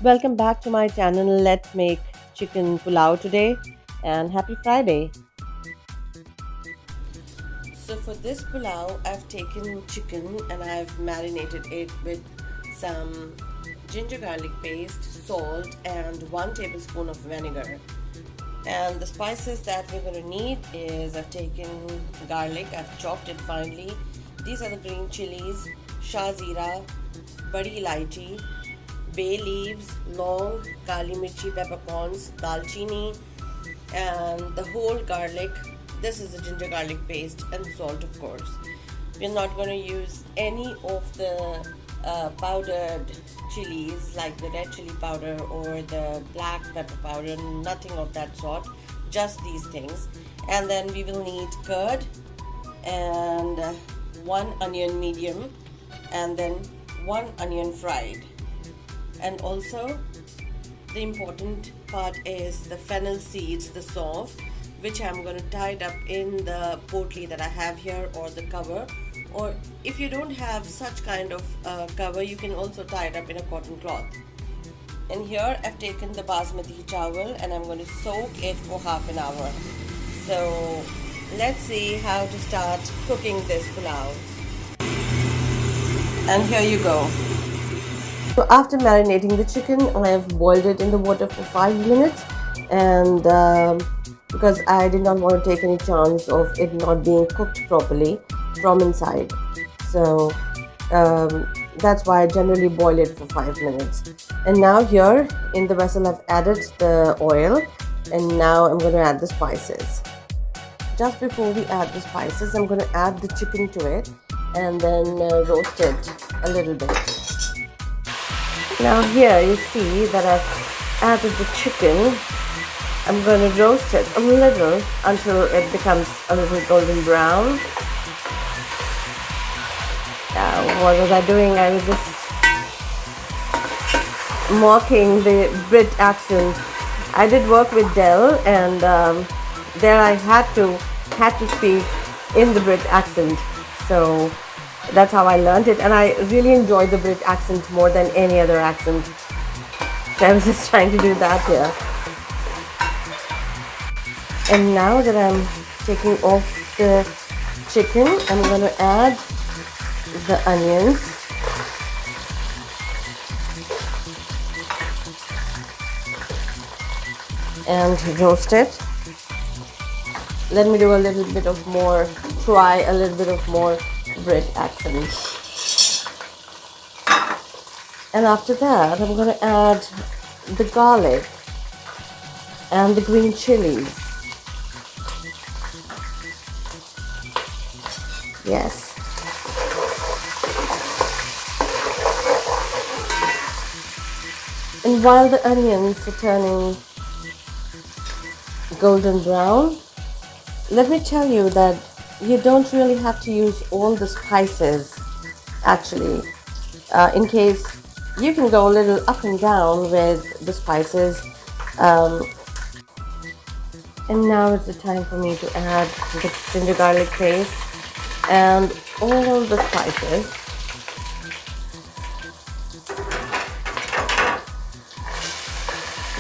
Welcome back to my channel. Let's make chicken pulao today and happy Friday. So for this pulao, I've taken chicken and I've marinated it with some ginger garlic paste, salt and 1 tablespoon of vinegar. And the spices that we're going to need is I've taken garlic, I've chopped it finely. These are the green chilies, Shah, Zeera, Badi, Elaichi, bay leaves, Laung, kali mirchi, peppercorns, Dalchini, and the whole garlic. This is the ginger garlic paste and salt, of course. We're not going to use any of the powdered chilies like the red chili powder or the black pepper powder, nothing of that sort, just these things. And then we will need curd and 1 onion medium and then 1 onion fried. And also the important part is the fennel seeds, the saunf, which I'm going to tie it up in the potli that I have here or the cover. Or if you don't have such kind of cover, you can also tie it up in a cotton cloth. And here I've taken the Basmati chawal and I'm going to soak it for half an hour. So let's see how to start cooking this pulao. And here you go. So after marinating the chicken, I have boiled it in the water for 5 minutes, and because I did not want to take any chance of it not being cooked properly from inside, so that's why I generally boil it for 5 minutes. And now here in the vessel I've added the oil, and now I'm going to add the spices. Just before we add the spices, I'm going to add the chicken to it and then roast it a little bit. Now here you see that I've added the chicken. I'm going to roast it a little until it becomes a little golden brown. What was I doing? I was just mocking the Brit accent. I did work with Dell, and there I had to speak in the Brit accent. So that's how I learned it, and I really enjoy the Brit accent more than any other accent. So I was just trying to do that here. And now that I'm taking off the chicken, I'm going to add the onions. And roast it. Let me do a little bit of more, try a little bit of more Brit accent. And after that, I'm going to add the garlic and the green chilies. Yes. And while the onions are turning golden brown, let me tell you that you don't really have to use all the spices actually. In case you can go a little up and down with the spices. And now it's the time for me to add the ginger garlic paste and all the spices.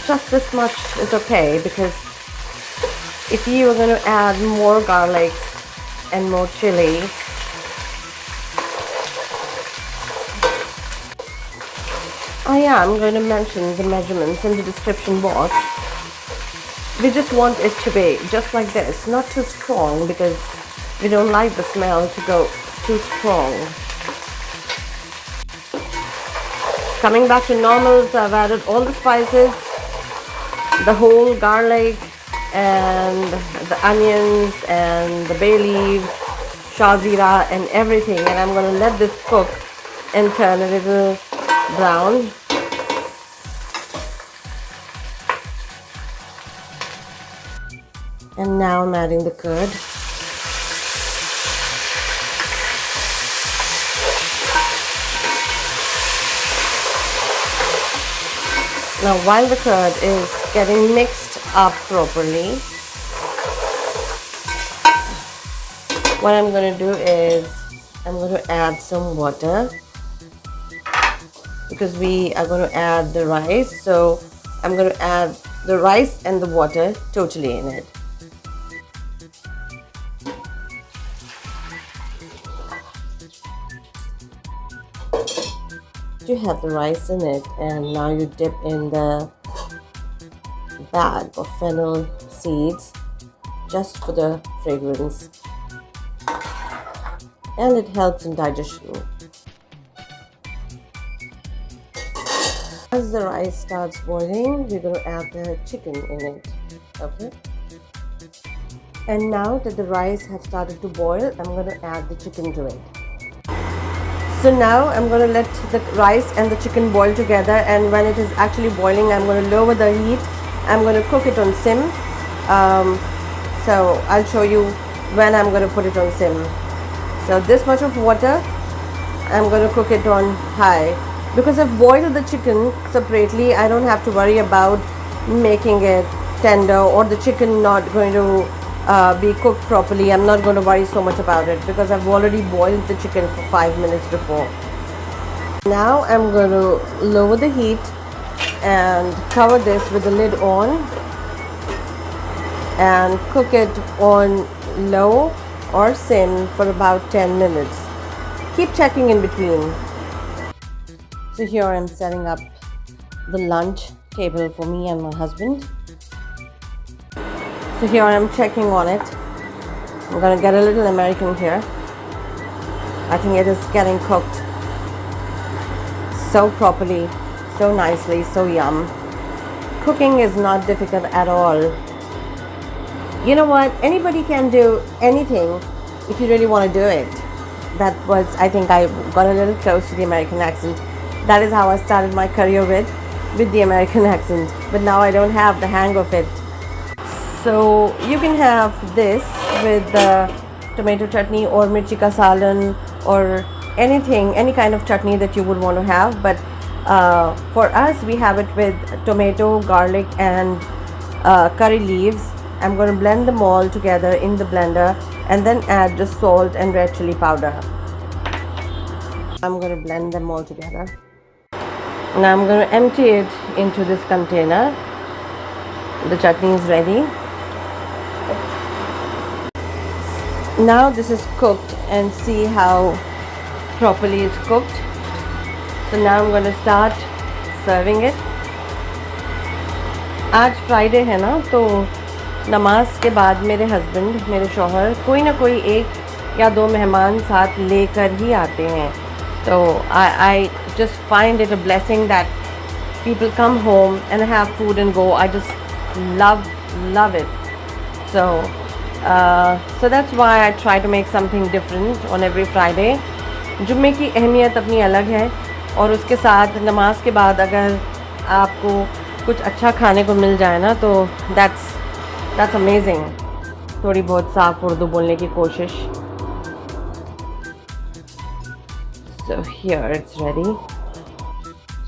Just this much is okay, because if you are going to add more garlic and more chili, I am going to mention the measurements in the description box. We just want it to be just like this, not too strong, because we don't like the smell to go too strong. Coming back to normal, so I've added all the spices, the whole garlic and the onions and the bay leaves, Shah, Zeera and everything, and I'm going to let this cook and turn a little brown. And now I'm adding the curd. Now while the curd is getting mixed up properly, what I'm going to do is I'm going to add some water. because we are going to add the rice. So I'm going to add the rice and the water totally in it. You have the rice in it, and now you dip in the bag of fennel seeds just for the fragrance, and it helps in digestion. As the rice starts boiling, we're going to add the chicken in it. Okay, and now that the rice has started to boil, I'm going to add the chicken to it. So now I'm going to let the rice and the chicken boil together, and when it is actually boiling, I'm going to lower the heat. I'm going to cook it on sim. So I'll show you when I'm going to put it on sim. So this much of water, I'm going to cook it on high. Because I've boiled the chicken separately, I don't have to worry about making it tender or the chicken not going to be cooked properly. I'm not going to worry so much about it because I've already boiled the chicken for 5 minutes before. Now I'm going to lower the heat and cover this with the lid on and cook it on low or sim for about 10 minutes. Keep checking in between. So here I'm setting up the lunch table for me and my husband. So here I'm checking on it. I'm gonna get a little American here. I think it is getting cooked so properly, so nicely, so yum. Cooking is not difficult at all. You know what? Anybody can do anything if you really want to do it. That was, I think I got a little close to the American accent. That is how I started my career with the American accent. But now I don't have the hang of it. So you can have this with the tomato chutney or mirchi ka salan or anything, any kind of chutney that you would want to have. But for us, we have it with tomato, garlic and curry leaves. I'm going to blend them all together in the blender and then add just salt and red chili powder. I'm going to blend them all together. Now I'm going to empty it into this container. The chutney is ready. Now this is cooked and see how properly it's cooked. So now I'm going to start serving it. आज Friday है ना, तो नमाज के बाद मेरे husband, मेरे शौहर कोई ना कोई एक या दो मेहमान साथ लेकर ही आते हैं. तो I just find it a blessing that people come home and have food and go. I just love it. So that's why I try to make something different on every Friday. जुम्मे की अहमियत अपनी अलग है और उसके साथ नमाज के बाद अगर आपको कुछ अच्छा खाने को मिल जाए ना, तो that's amazing. थोड़ी बहुत साफ उर्दू बोलने की कोशिश. So here it's ready.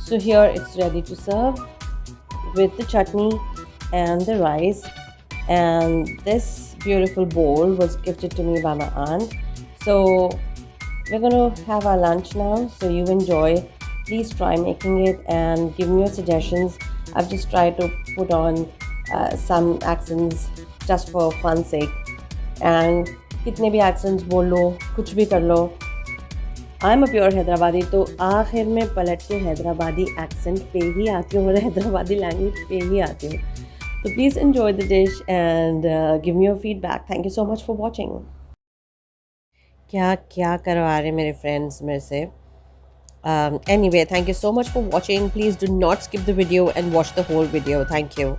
So here it's ready to serve with the chutney and the rice. And this beautiful bowl was gifted to me by my aunt. So we're going to have our lunch now. So you enjoy. Please try making it and give me your suggestions. I've just tried to put on some accents just for fun's sake. And kitne bhi accents bol lo, kuch bhi kar lo. I'm a pure Hyderabadi, तो आखिर में पलट के Hyderabadi accent पे ही आती हूँ और Hyderabadi language पे ही आती हूँ. So please enjoy the dish and give me your feedback. Thank you so much for watching. क्या क्या करवा रहे मेरे friends मेरे से. Anyway, thank you so much for watching. Please do not skip the video and watch the whole video. Thank you.